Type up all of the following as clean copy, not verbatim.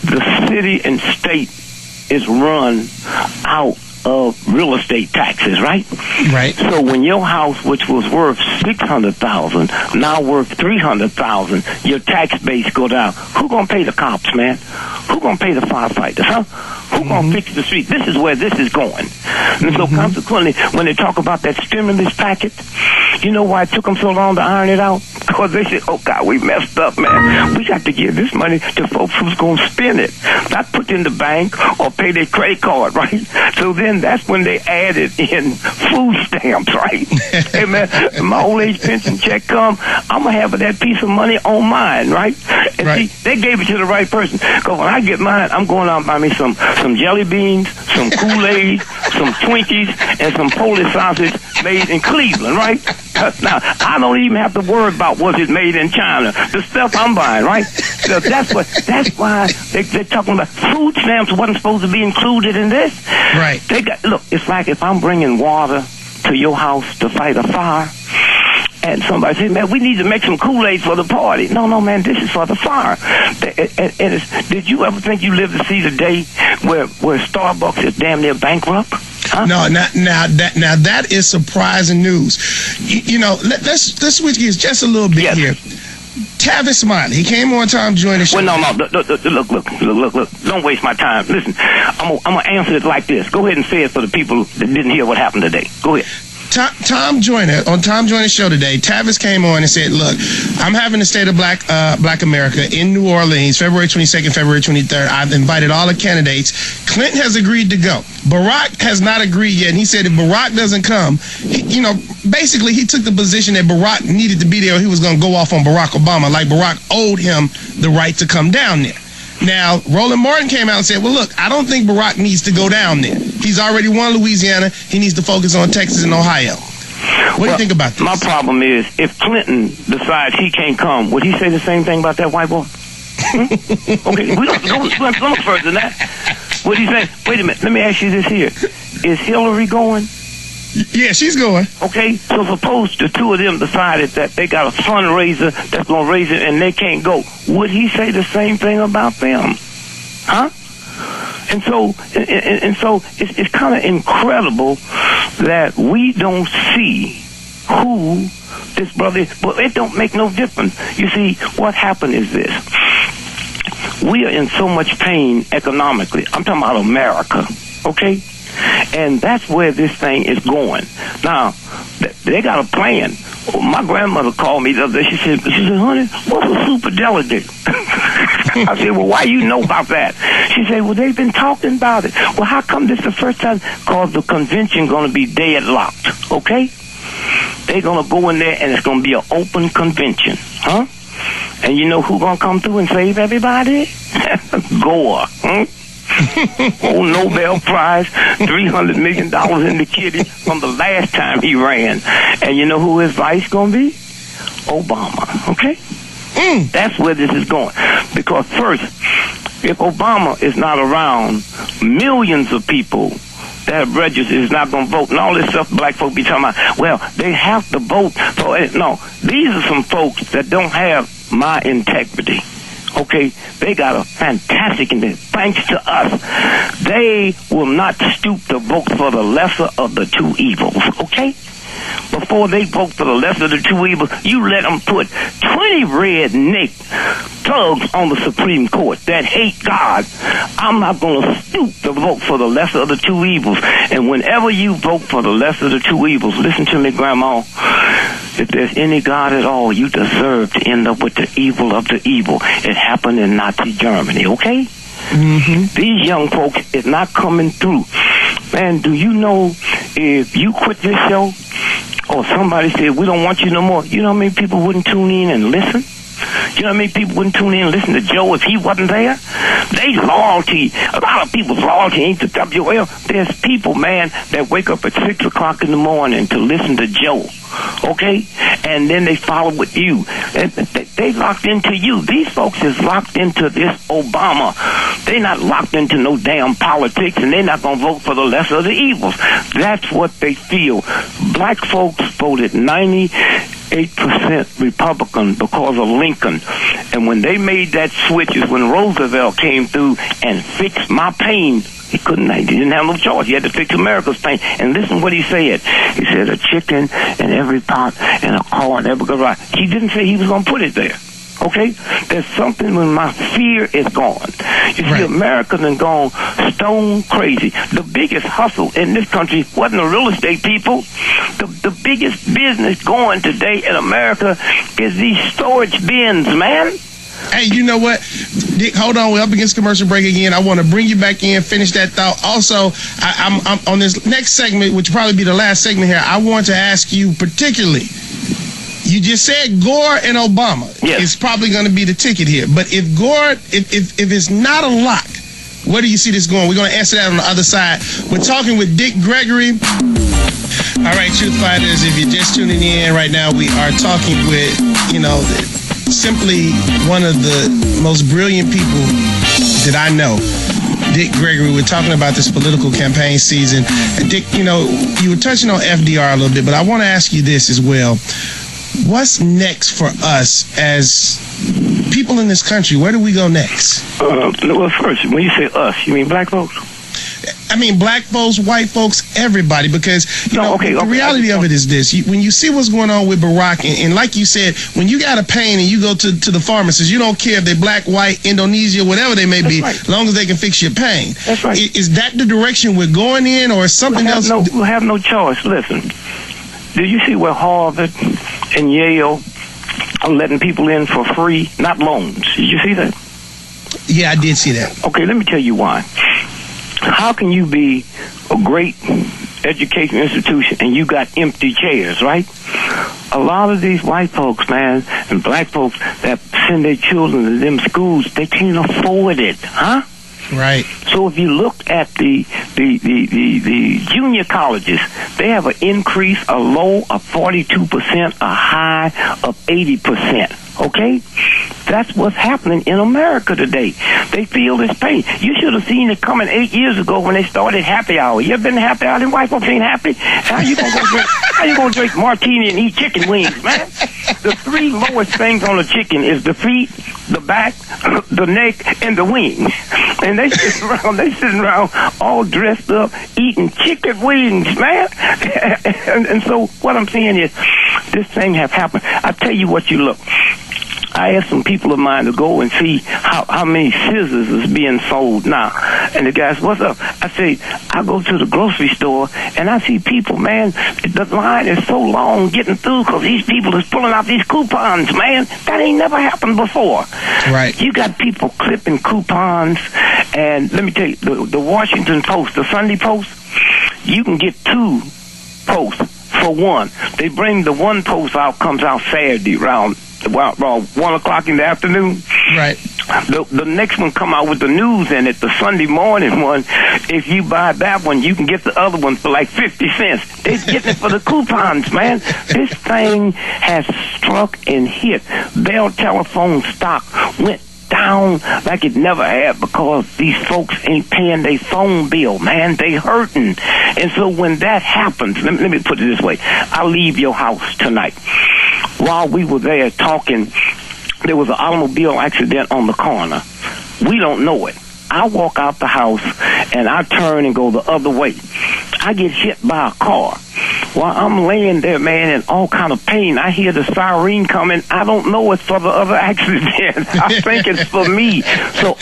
The city and state is run out of real estate taxes, right? Right. So when your house, which was worth $600,000, now worth $300,000, your tax base go down. Who gonna pay the cops, man? Who gonna pay the firefighters, huh? Who gonna fix the street? This is where this is going. And so consequently, when they talk about that stimulus package, you know why it took them so long to iron it out? Because they said, oh, God, we messed up, man. We got to give this money to folks who's going to spend it, not put it in the bank or pay their credit card, right? So then that's when they added in food stamps, right? Hey, man, my old age pension check come, I'm going to have that piece of money on mine, right? And right. See, they gave it to the right person. Because when I get mine, I'm going out and buy me some jelly beans, some Kool-Aid, some Twinkies, and some Polish sausage made in Cleveland, right? Now, I don't even have to worry about was it made in China. The stuff I'm buying, right? So that's why they're talking about food stamps wasn't supposed to be included in this. Right. Look, it's like if I'm bringing water to your house to fight a fire, and somebody says, man, we need to make some Kool-Aid for the party. No, man, this is for the fire. Did you ever think you lived to see the day where Starbucks is damn near bankrupt? Huh? No, now that is surprising news. You know, let's switch gears just a little bit here. Tavis Smiley, he came on time joining the show. Well, no, look. Don't waste my time. Listen, I'm gonna answer it like this. Go ahead and say it for the people that didn't hear what happened today. Go ahead. Tom Joyner show today, Tavis came on and said, look, I'm having the State of Black America in New Orleans, February 22nd, February 23rd. I've invited all the candidates. Clinton has agreed to go. Barack has not agreed yet. And he said if Barack doesn't come, basically he took the position that Barack needed to be there or he was going to go off on Barack Obama, like Barack owed him the right to come down there. Now, Roland Martin came out and said, well, look, I don't think Barack needs to go down there. He's already won Louisiana. He needs to focus on Texas and Ohio. What do you think about this? My problem is, if Clinton decides he can't come, would he say the same thing about that white boy? Okay, we don't go much further than that. Would he say, wait a minute, let me ask you this here. Is Hillary going? Yeah, she's going. Okay, so suppose the two of them decided that they got a fundraiser that's going to raise it and they can't go. Would he say the same thing about them? Huh? And so it's kind of incredible that we don't see who this brother is. But it don't make no difference. You see, what happened is this. We are in so much pain economically. I'm talking about America, okay? And that's where this thing is going. Now, they got a plan. My grandmother called me the other day. She said, honey, what's a superdelegate? I said, well, why you know about that? She said, well, they've been talking about it. Well, how come this is the first time? Because the convention going to be deadlocked, okay? They're going to go in there and it's going to be an open convention, huh? And you know who's going to come through and save everybody? Gore, huh? Old Nobel Prize, $300 million in the kitty from the last time he ran. And you know who his vice going to be? Obama, okay? That's where this is going. Because first, if Obama is not around, millions of people that have registered is not going to vote. And all this stuff black folk be talking about, well, they have to vote for it. No, these are some folks that don't have my integrity. Okay, they got a fantastic, and thanks to us, they will not stoop to vote for the lesser of the two evils, okay? Before they vote for the lesser of the two evils, you let them put 20 redneck thugs on the Supreme Court that hate God. I'm not going to stoop to vote for the lesser of the two evils. And whenever you vote for the lesser of the two evils, listen to me, Grandma, if there's any God at all, you deserve to end up with the evil of the evil. It happened in Nazi Germany, okay? Mm-hmm. These young folks is not coming through. Man, do you know if you quit this show or somebody said, we don't want you no more, you know how many people wouldn't tune in and listen? You know how many people wouldn't tune in and listen to Joe if he wasn't there? They loyalty, a lot of people's loyalty ain't to WL. There's people, man, that wake up at 6 o'clock in the morning to listen to Joe, okay? And then they follow with you. And they locked into you. These folks is locked into this Obama. They not locked into no damn politics, and they're not going to vote for the lesser of the evils. That's what they feel. Black folks voted 98% Republican because of Lincoln. And when they made that switch is when Roosevelt came through and fixed my pain. He didn't have no choice. He had to fix America's pain. And listen what he said. He said a chicken in every pot and a car in every garage. He didn't say he was going to put it there. Okay? There's something when my fear is gone. You see, Americans have gone stone crazy. The biggest hustle in this country wasn't the real estate people. The biggest business going today in America is these storage bins, man. Hey, you know what, Dick? Hold on, we're up against commercial break again. I want to bring you back in, finish that thought. Also, I'm on this next segment, which will probably be the last segment here. I want to ask you particularly. You just said Gore and Obama is probably going to be the ticket here. But if Gore, if it's not a lock, where do you see this going? We're going to answer that on the other side. We're talking with Dick Gregory. All right, Truth Fighters, if you're just tuning in right now, we are talking with, simply one of the most brilliant people that I know, Dick Gregory. We're talking about this political campaign season. And Dick, you were touching on FDR a little bit, but I want to ask you this as well. What's next for us as people in this country? Where do we go next? Well, first, when you say us, you mean black folks? I mean, black folks, white folks, everybody, because the reality of it is this. When you see what's going on with Barack, and like you said, when you got a pain and you go to the pharmacist, you don't care if they're black, white, Indonesia, whatever they may be, as long as they can fix your pain. That's right. Is that the direction we're going in, or something else? We'll have no choice. Listen, did you see where Harvard and Yale are letting people in for free, not loans? Did you see that? Yeah, I did see that. Okay, let me tell you why. How can you be a great education institution and you got empty chairs, right? A lot of these white folks, man, and black folks that send their children to them schools, they can't afford it, huh? Right. So if you look at the junior colleges, they have an increase, a low of 42%, a high of 80%. Okay? That's what's happening in America today. They feel this pain. You should have seen it coming 8 years ago when they started happy hour. You ever been to happy hour? Them white folks ain't happy. How you gonna drink martini and eat chicken wings, man? The three lowest things on the chicken is the feet, the back, the neck, and the wings. And they sitting around all dressed up eating chicken wings, man. and so what I'm saying is this thing has happened. I tell you what, you look. I asked some people of mine to go and see how many scissors is being sold now. And the guy said, what's up? I say, I go to the grocery store and I see people, man, the line is so long getting through because these people is pulling out these coupons, man. That ain't never happened before. Right. You got people clipping coupons. And let me tell you, the Washington Post, the Sunday Post, you can get 2 posts for one. They bring the one post out, comes out Saturday around 1 o'clock in the afternoon. Right. The next one come out with the news in it, the Sunday morning one. If you buy that one, you can get the other one for like 50 cents. They're getting it for the coupons, man. This thing has struck and hit. Bell Telephone stock went down like it never had because these folks ain't paying their phone bill, man. They hurting. And so when that happens, let me put it this way. I leave your house tonight. While we were there talking, there was an automobile accident on the corner. We don't know it. I walk out the house and I turn and go the other way. I get hit by a car. While I'm laying there, man, in all kind of pain, I hear the siren coming. I don't know it's for the other accident. I think it's for me. So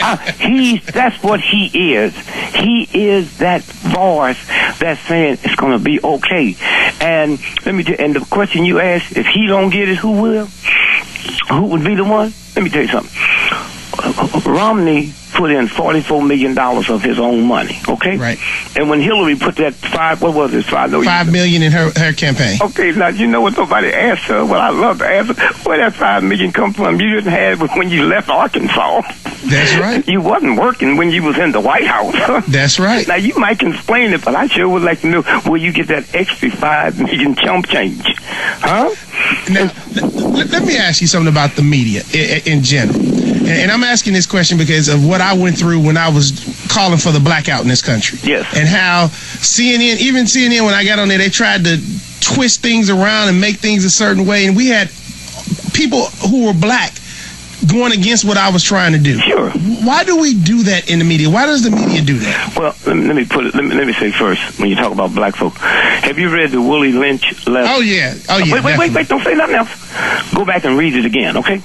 that's what he is. He is that voice that's saying it's going to be okay. And and the question you asked, if he don't get it, who will? Who would be the one? Let me tell you something. Romney put in $44 million of his own money, okay? Right. And when Hillary put that $5 million in her campaign. Okay, now you know what nobody asked her? Well, I love to ask her, where that $5 million come from? You didn't have it when you left Arkansas. That's right. You wasn't working when you was in the White House. That's right. Now you might can explain it, but I sure would like to know where you get that extra $5 million chump change, huh? Now, let me ask you something about the media in general. And I'm asking this question because of what I went through when I was calling for the blackout in this country. Yes. And how even CNN, when I got on there, they tried to twist things around and make things a certain way. And we had people who were black going against what I was trying to do. Sure. Why do we do that in the media? Why does the media do that? Well, let me say first, when you talk about black folk, have you read the Willie Lynch letter? Oh, yeah. Wait, don't say nothing else. Go back and read it again, okay?